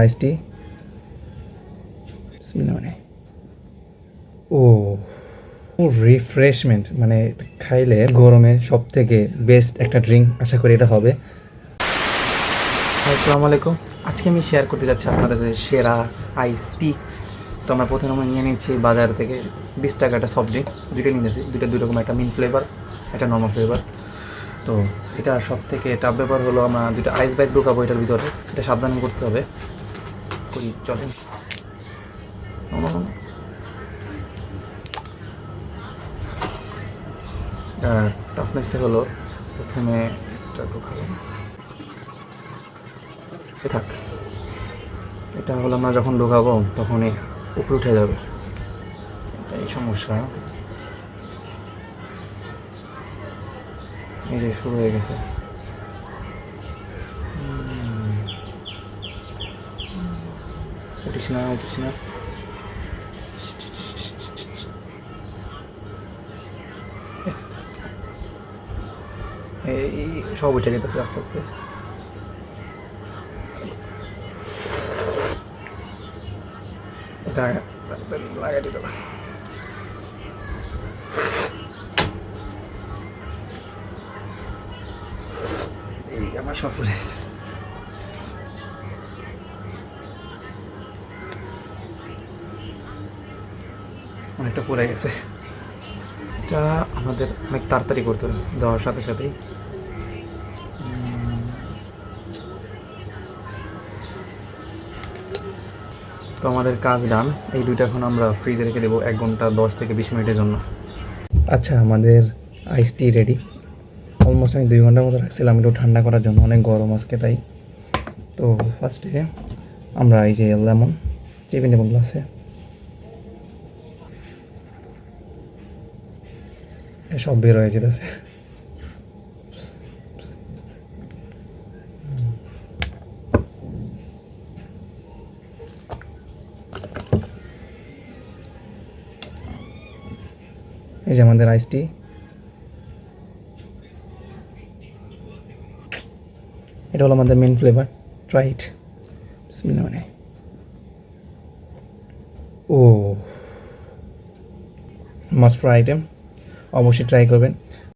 আইস টি ও refreshment, মানে খাইলে গরমে সব থেকে বেস্ট একটা ড্রিঙ্ক আশা করি এটা হবে। আসসালামু আলাইকুম। আজকে আমি শেয়ার করতে যাচ্ছি আপনাদের সাথে সেরা আইস টি। তো আমরা প্রথমে আমরা নিয়ে নিচ্ছি বাজার থেকে 20 টাকা একটা সফট ড্রিঙ্ক, দুইটা নিয়েছি, দুই রকম, একটা মিন্ট ফ্লেভার, একটা নর্মাল ফ্লেভার। তো এটা সব থেকে টাফ ব্যাপার হলো আমরা দুটো আইস ব্যাগ ঢুকাবো এটার ভিতরে, এটা সাবধানে করতে হবে। করি চলেন। টাফনেসটা হলো প্রথমে এটা ঢুকাবো, থাক, এটা হলো আমরা যখন ঢুকাবো তখনই উপরে উঠে যাবে, এই সমস্যা। এই যে শুরু হয়ে গেছে, উঠিস না উঠিস না। এই সব উঠে যেতেছে আস্তে আস্তে। এটা তাড়াতাড়ি লাগাই দিতে হবে। এই আমার সব করে অনেকটা পড়ে গেছে। এটা আমাদের অনেক তাড়াতাড়ি করতে হবে, দেওয়ার সাথে সাথেই। তো আমাদের কাজ ডান। এই দুইটা এখন আমরা ফ্রিজে রেখে দেবো 1 ঘন্টা 10 থেকে 20 মিনিটের জন্য। আচ্ছা, আমাদের আইস টি রেডি। অলমোস্ট আমি 2 ঘন্টার মতো রাখছিলাম একটু ঠান্ডা করার জন্য, অনেক গরম আজকে তাই। তো ফার্স্টে আমরা এই যে লেমন চেপে নেব গ্লাসে, সব বের হয়ে যেতেছে। এই যে আমাদের আইস টি, এটা হলো আমাদের মেন ফ্লেভার। Try it. মানে ও মাস্ট ট্রাই আইটেম, অবশ্যই ট্রাই করবেন।